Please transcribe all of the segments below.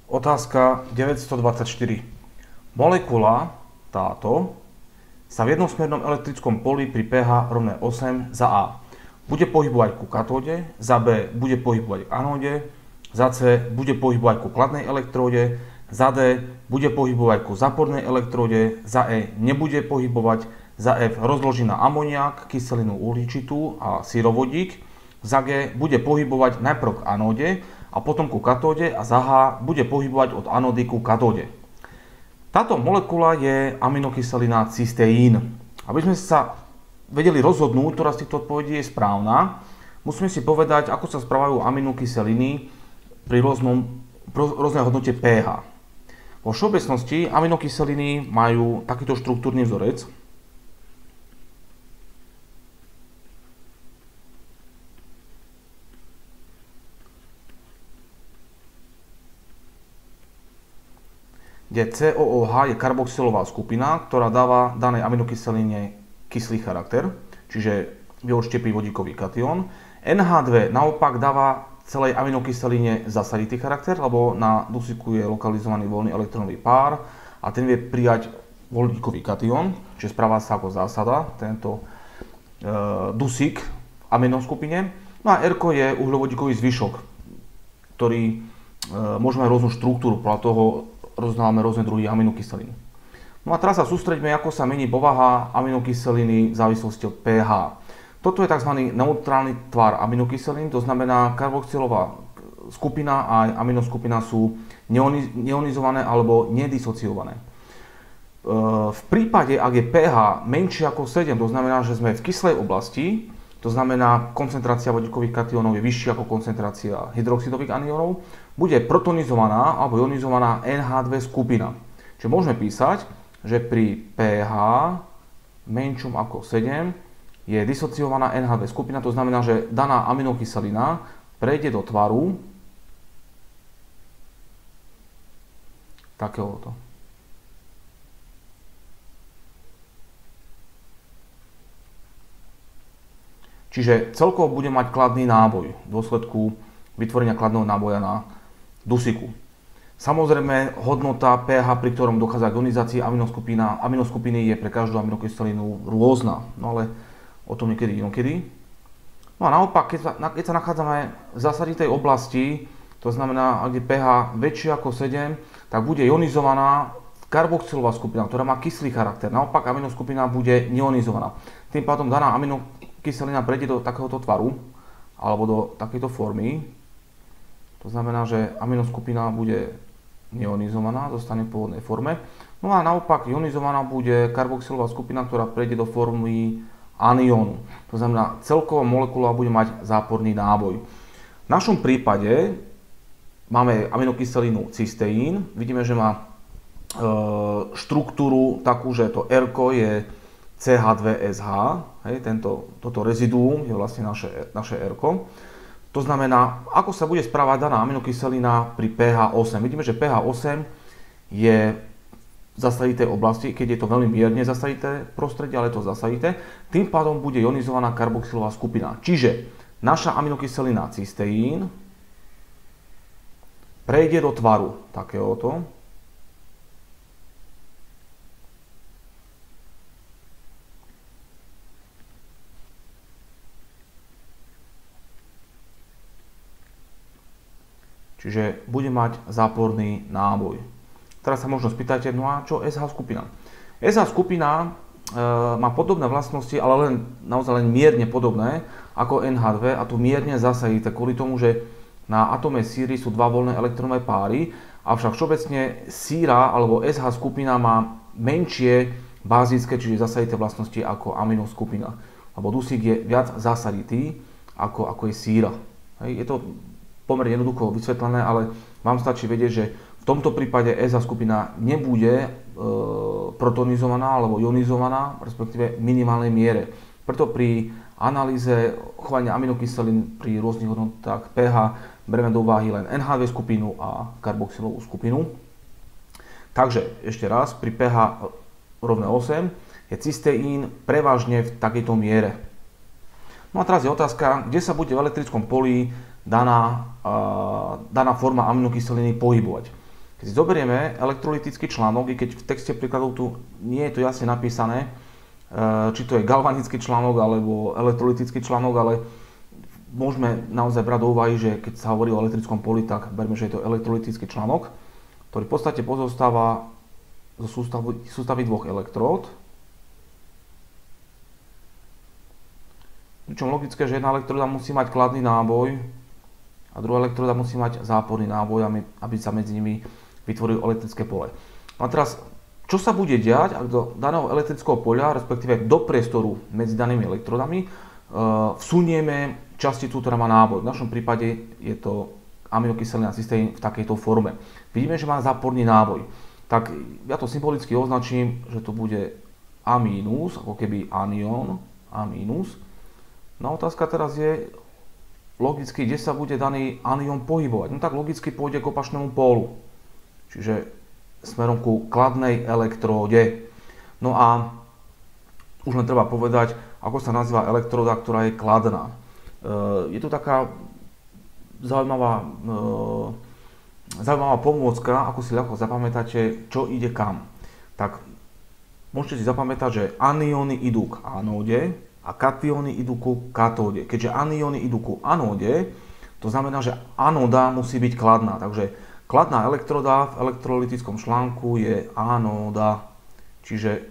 Otázka 924. Molekula táto sa v jednosmernom elektrickom poli pri pH rovné 8 za A bude pohybovať ku katóde, za B bude pohybovať k anóde, za C bude pohybovať ku kladnej elektróde, za D bude pohybovať ku zápornej elektróde, za E nebude pohybovať, za F rozloží na amoniak, kyselinu uhličitú a syrovodík, za G bude pohybovať najprv k anóde a potom ku katóde a za H bude pohybovať od anódy ku katóde. Táto molekula je aminokyselina cysteín. Aby sme sa vedeli rozhodnúť, ktorá z týchto odpovedí je správna, musíme si povedať, ako sa správajú aminokyseliny pri rôznej hodnote pH. Vo všeobecnosti aminokyseliny majú takýto štruktúrny vzorec. Kde COOH je karboxylová skupina, ktorá dáva danej aminokyseline kyslý charakter, čiže vyodštepí vodíkový kation. NH2 naopak dáva celej aminokyseline zasaditý charakter, lebo na dusíku je lokalizovaný voľný elektronový pár a ten vie prijať vodíkový kation, čiže správa sa ako zásada tento dusík v aminoskupine. No a R je uhľovodíkový zvyšok, ktorý môže mať rôznu štruktúru, podľa toho rozdávame rôzne druhy aminokyselín. No a teraz sa sústreďme, ako sa mení povaha aminokyseliny v závislosti od pH. Toto je tzv. Neutrálny tvar aminokyselín, to znamená karboxylová skupina a aminoskupina sú neionizované alebo nedisociované. V prípade, ak je pH menšie ako 7, to znamená, že sme v kyslej oblasti, to znamená koncentrácia vodíkových kationov je vyššia ako koncentrácia hydroxidových aniónov, bude protonizovaná alebo ionizovaná NH2 skupina. Čiže môžeme písať, že pri pH menšom ako 7 je disociovaná NH2 skupina, to znamená, že daná aminokyselina prejde do tvaru takéhoto. Čiže celkovo bude mať kladný náboj v dôsledku vytvorenia kladného náboja na dusíku. Samozrejme, hodnota pH, pri ktorom dochádza k ionizácii aminoskupiny, je pre každú aminokyselinu rôzna, no ale o tom niekedy inokedy. No a naopak, keď sa nachádzame v zasaditej oblasti, to znamená, ak je pH väčšie ako 7, tak bude ionizovaná karboxylová skupina, ktorá má kyslý charakter. Naopak, aminoskupina bude neionizovaná. Tým pádom daná aminokyselina prejde do takéhoto tvaru alebo do takejto formy. To znamená, že aminoskupina bude neionizovaná, zostane v pôvodnej forme. No a naopak ionizovaná bude karboxylová skupina, ktorá prejde do formy aniónu. To znamená, celková molekula bude mať záporný náboj. V našom prípade máme aminokyselinu cysteín. Vidíme, že má štruktúru takú, že to R je CH2SH. Toto reziduum je vlastne naše R. To znamená, ako sa bude správať daná aminokyselina pri pH 8. Vidíme, že pH 8 je v zasaditej oblasti, keď je to veľmi mierne zasadité prostredie, ale je to zasadité. Tým pádom bude ionizovaná karboxylová skupina. Čiže naša aminokyselina cysteín prejde do tvaru takéhoto. Čiže bude mať záporný náboj. Teraz sa možno spýtate, no a čo SH skupina? SH skupina má podobné vlastnosti, ale naozaj len mierne podobné ako NH2 a tu mierne zasadité kvôli tomu, že na atome síry sú dva voľné elektronové páry, avšak všeobecne síra alebo SH skupina má menšie bázické, čiže zasadité vlastnosti ako aminoskupina. Lebo dusík je viac zasaditý ako je síra. Je to pomerne jednoducho vysvetlené, ale vám stačí vedieť, že v tomto prípade SH skupina nebude protonizovaná alebo ionizovaná, respektíve v minimálnej miere. Preto pri analýze chovania aminokyselín pri rôznych hodnotách pH bereme do úvahy len NH2 skupinu a karboxylovú skupinu. Takže ešte raz, pri pH rovné 8 je cysteín prevažne v takejto miere. No a teraz je otázka, kde sa bude v elektrickom poli daná forma aminokyseliny pohybovať. Keď si zoberieme elektrolytický článok, i keď v texte príkladov tu nie je to jasne napísané, či to je galvanický článok alebo elektrolytický článok, ale môžeme naozaj brať do úvahy, že keď sa hovorí o elektrickom poli, tak berme, že je to elektrolytický článok, ktorý v podstate pozostáva zo sústavy dvoch elektród. Pričom logické, že jedna elektróda musí mať kladný náboj a druhá elektróda musí mať záporný náboj, aby sa medzi nimi vytvorilo elektrické pole. No a teraz, čo sa bude diať, ak do daného elektrického poľa, respektíve do priestoru medzi danými elektródami, vsunieme časticu, ktorá má náboj. V našom prípade je to aminokyselina cysteín v takejto forme. Vidíme, že má záporný náboj. Tak ja to symbolicky označím, že to bude A-, ako keby anión, A-. No otázka teraz je, logicky, kde sa bude daný anión pohybovať. No tak logicky pôjde k opačnému pólu, čiže smerom ku kladnej elektróde. No a už len treba povedať, ako sa nazýva elektróda, ktorá je kladná. Je tu taká zaujímavá pomôcka, ako si ľahko zapamätáte, čo ide kam. Tak môžete si zapamätať, že anióny idú k anóde a katióny idú ku katóde. Keďže anióny idú ku anóde, to znamená, že anóda musí byť kladná. Takže kladná elektroda v elektrolytickom článku je anóda. Čiže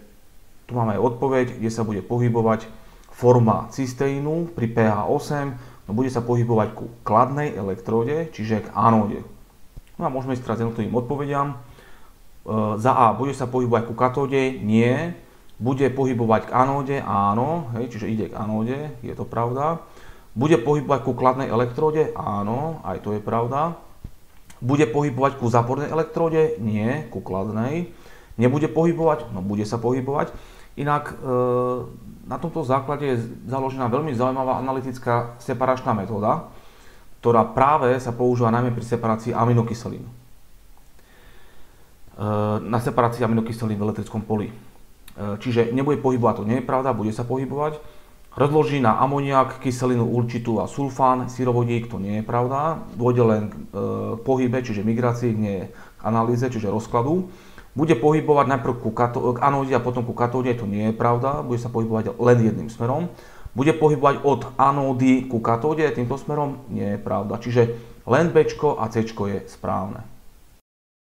tu máme aj odpoveď, kde sa bude pohybovať forma cysteínu pri pH 8, no bude sa pohybovať ku kladnej elektróde, čiže k anóde. No a môžeme ísť teraz jednotlivým odpovediam. Za A, bude sa pohybovať ku katóde? Nie. Bude pohybovať k anóde? Áno. Hej, čiže ide k anóde, je to pravda. Bude pohybovať ku kladnej elektróde? Áno, aj to je pravda. Bude pohybovať ku zápornej elektróde? Nie, ku kladnej. Nebude pohybovať? No bude sa pohybovať. Inak na tomto základe je založená veľmi zaujímavá analytická separačná metóda, ktorá práve sa používa najmä pri separácii aminokyselín. Na separácii aminokyselín v elektrickom poli. Čiže nebude pohybovať, to nie je pravda, bude sa pohybovať. Rozloží na amoniak, kyselinu určitú a sulfán, syrovodík, to nie je pravda. Dôjde len k pohybe, čiže migrácii, nie k analýze, čiže rozkladu. Bude pohybovať najprv k anóde a potom ku katóde, to nie je pravda, bude sa pohybovať len jedným smerom. Bude pohybovať od anódy ku katóde týmto smerom, nie je pravda. Čiže len B a C je správne.